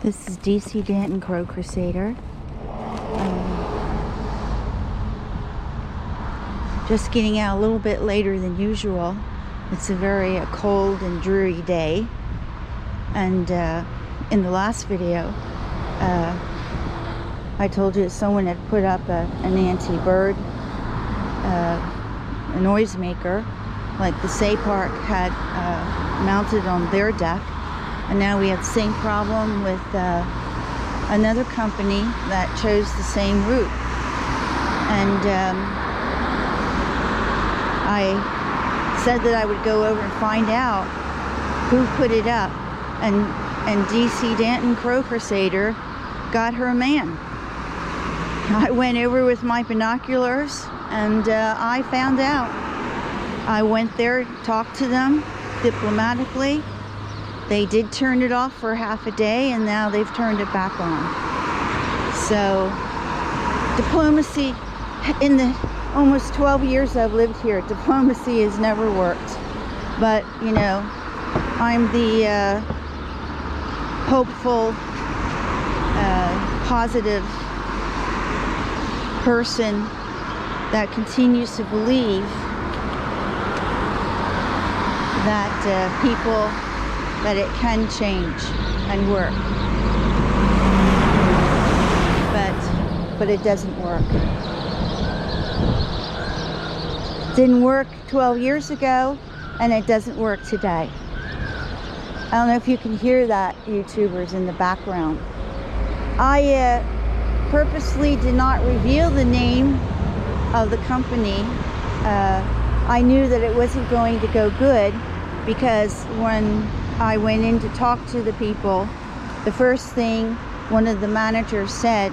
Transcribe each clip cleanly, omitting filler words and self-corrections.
This is DC Danton Crow Crusader. Just getting out a little bit later than usual. It's a very cold and dreary day. And in the last video, I told you someone had put up an anti-bird a noisemaker, like the Say Park had mounted on their deck. And now we have the same problem with another company that chose the same route. And I said that I would go over and find out who put it up. And DC Danton Crow Crusader got her a man. I went over with my binoculars and I found out. I went there, talked to them diplomatically. They did turn it off for half a day, and now they've turned it back on. So, diplomacy, in the almost 12 years I've lived here, diplomacy has never worked. But, you know, I'm the hopeful, positive person that continues to believe that that it can change and work, but it doesn't work. It didn't work 12 years ago, and it doesn't work today. I don't know if you can hear that, YouTubers, in the background. I purposely did not reveal the name of the company. I knew that it wasn't going to go good, because when I went in to talk to the people, the first thing one of the managers said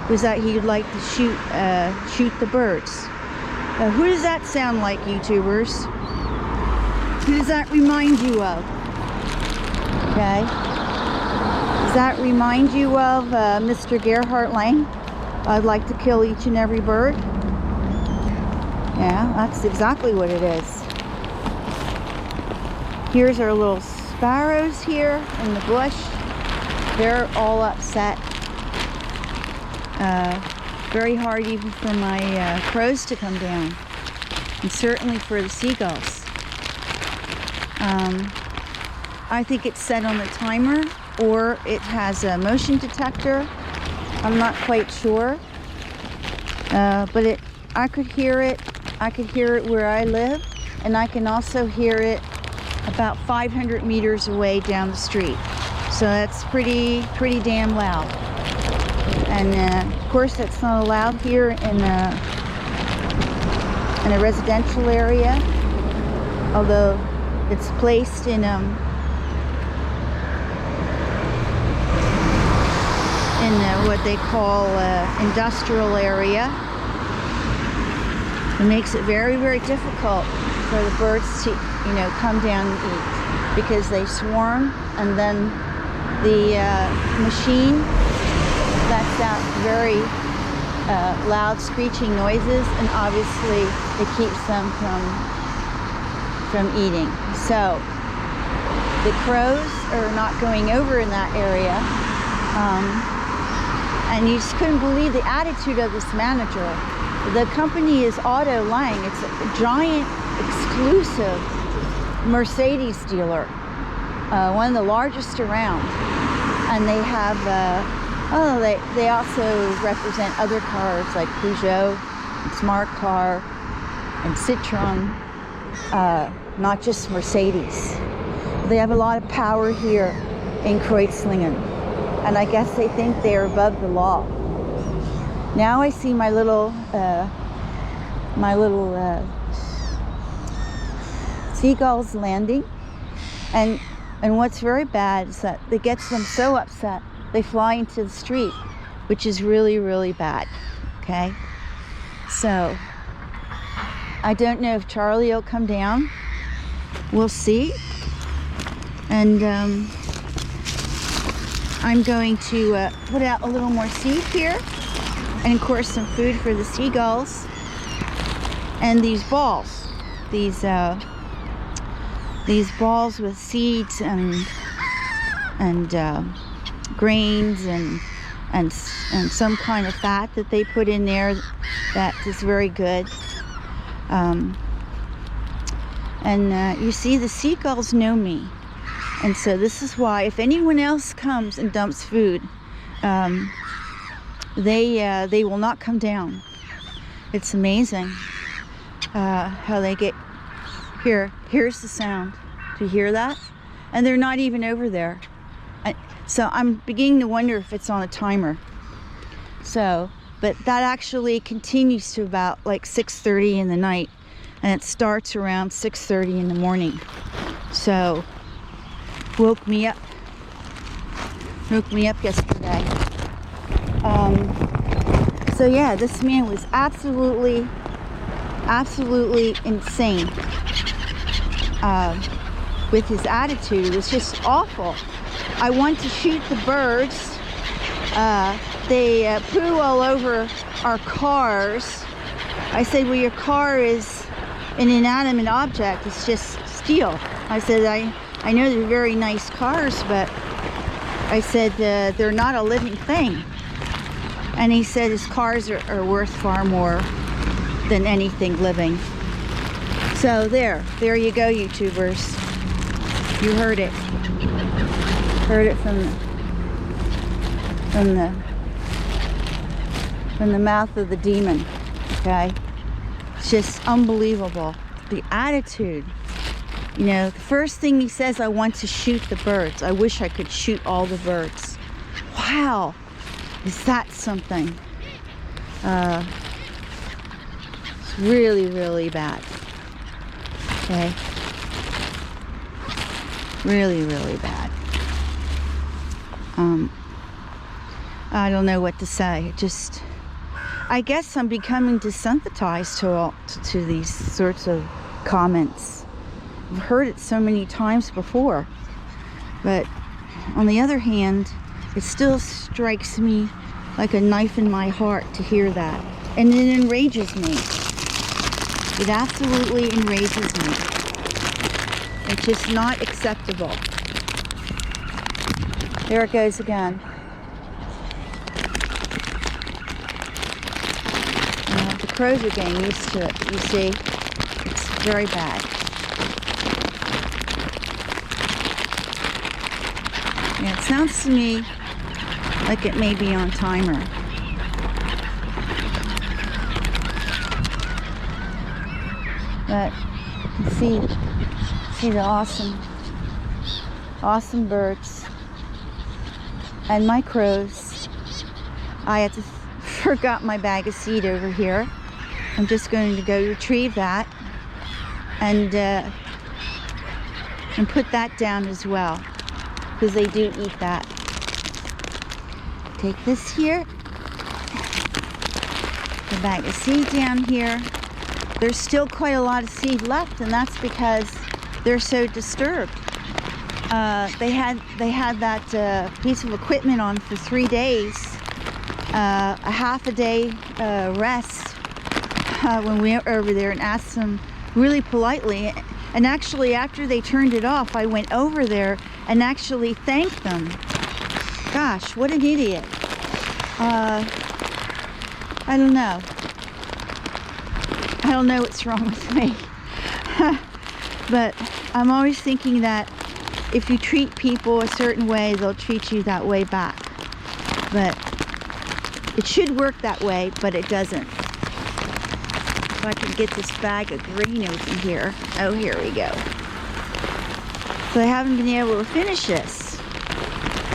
was that he'd like to shoot the birds. Who does that sound like, YouTubers? Who does that remind you of? Okay. Does that remind you of Mr. Gerhard Lang? I'd like to kill each and every bird. Yeah, that's exactly what it is. Here's our little sparrows here in the bush. They're all upset. Very hard even for my crows to come down, and certainly for the seagulls. I think it's set on the timer, or it has a motion detector. I'm not quite sure, but I could hear it. I could hear it where I live, and I can also hear it about 500 meters away down the street. So that's pretty damn loud. And of course that's not allowed here in a residential area, although it's placed in what they call industrial area. It makes it very, very difficult for the birds to, you know, come down and eat, because they swarm, and then the machine lets out very loud screeching noises, and obviously it keeps them from eating. So the crows are not going over in that area, and you just couldn't believe the attitude of this manager. The company is Auto Lang. It's a giant exclusive Mercedes dealer, one of the largest around, and they have they also represent other cars like Peugeot and Smart Car and Citroen, not just Mercedes. They have a lot of power here in Kreuzlingen, and I guess they think they are above the law. Now I see my little seagulls landing, and what's very bad is that it gets them so upset they fly into the street, which is really, really bad. Okay, so I don't know if Charlie will come down. We'll see. And I'm going to put out a little more seed here, and of course some food for the seagulls, and these balls, these balls with seeds and grains and some kind of fat that they put in there that is very good. You see, the seagulls know me, and so this is why if anyone else comes and dumps food, they will not come down. It's amazing how they get here. Here's the sound. Do you hear that? And they're not even over there. So I'm beginning to wonder if it's on a timer. So, but that actually continues to about like 6:30 in the night, and it starts around 6:30 in the morning. So woke me up yesterday. So yeah, this man was absolutely insane with his attitude. It was just awful. I want to shoot the birds. They poo all over our cars. I said, well, your car is an inanimate object. It's just steel. I said, I know they're very nice cars, but I said, they're not a living thing. And he said his cars are worth far more than anything living. So there you go, YouTubers. You heard it. Heard it from the mouth of the demon. Okay? It's just unbelievable. The attitude. You know, the first thing he says, I want to shoot the birds. I wish I could shoot all the birds. Wow. Is that something? It's really, really bad. Okay? Really, really bad. I don't know what to say. Just, I guess I'm becoming desensitized to these sorts of comments. I've heard it so many times before, but on the other hand, it still strikes me like a knife in my heart to hear that, and it enrages me. It absolutely enrages me. It's just not acceptable. There it goes again. The crows are getting used to it, you see. It's very bad. Yeah, it sounds to me like it may be on timer. But you see the awesome birds and my crows. I forgot my bag of seed over here. I'm just going to go retrieve that and put that down as well, because they do eat that. Take this here, the bag of seed down here. There's still quite a lot of seed left, and that's because they're so disturbed. They had that piece of equipment on for 3 days, a half a day rest when we were over there, and asked them really politely. And actually, after they turned it off, I went over there and actually thanked them. Gosh, what an idiot. I don't know. I don't know what's wrong with me. But I'm always thinking that if you treat people a certain way, they'll treat you that way back. But it should work that way, but it doesn't. If I can get this bag of green open here. Oh, here we go. So I haven't been able to finish this.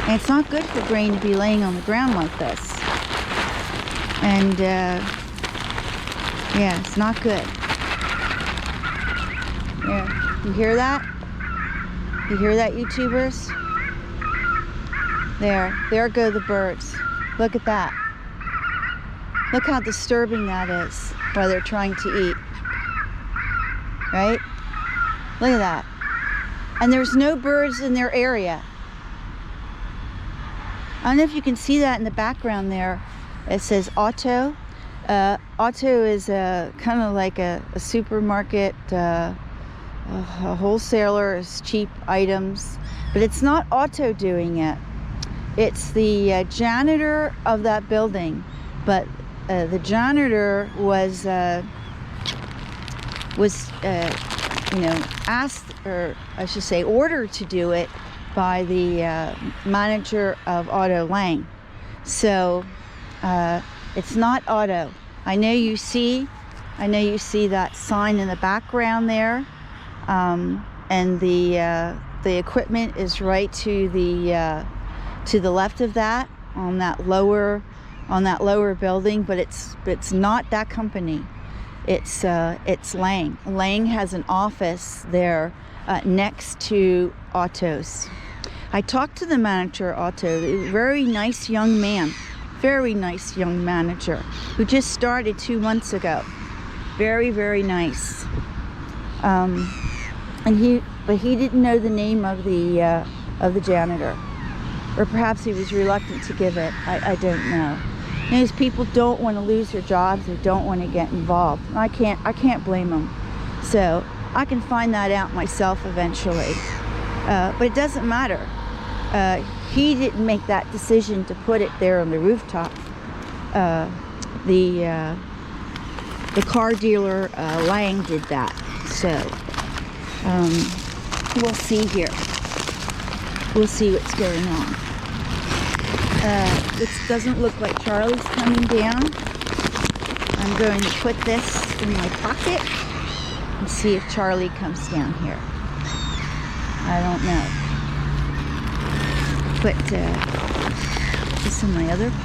And it's not good for grain to be laying on the ground like this. And yeah, it's not good. Yeah, you hear that? You hear that, YouTubers? There go the birds. Look at that. Look how disturbing that is while they're trying to eat. Right? Look at that. And there's no birds in their area. I don't know if you can see that in the background there. It says Auto. Auto is kind of like a supermarket, a wholesaler, is cheap items, but it's not Auto doing it. It's the janitor of that building, but the janitor was asked, or I should say ordered to do it by the manager of Otto Lang. So it's not Otto. I know you see that sign in the background there, and the equipment is right to the left of that, on that lower building, but it's not that company. It's Lang. Lang has an office there next to Otto's. I talked to the manager, Otto, a very nice young man, very nice young manager who just started 2 months ago. Very, very nice. But he didn't know the name of the janitor, or perhaps he was reluctant to give it. I don't know. These people don't want to lose their jobs. They don't want to get involved. And I can't blame them. So I can find that out myself eventually. But it doesn't matter. He didn't make that decision to put it there on the rooftop. The car dealer Lang did that. So we'll see here. We'll see what's going on. This doesn't look like Charlie's coming down. I'm going to put this in my pocket and see if Charlie comes down here. I don't know. Put this in my other pocket.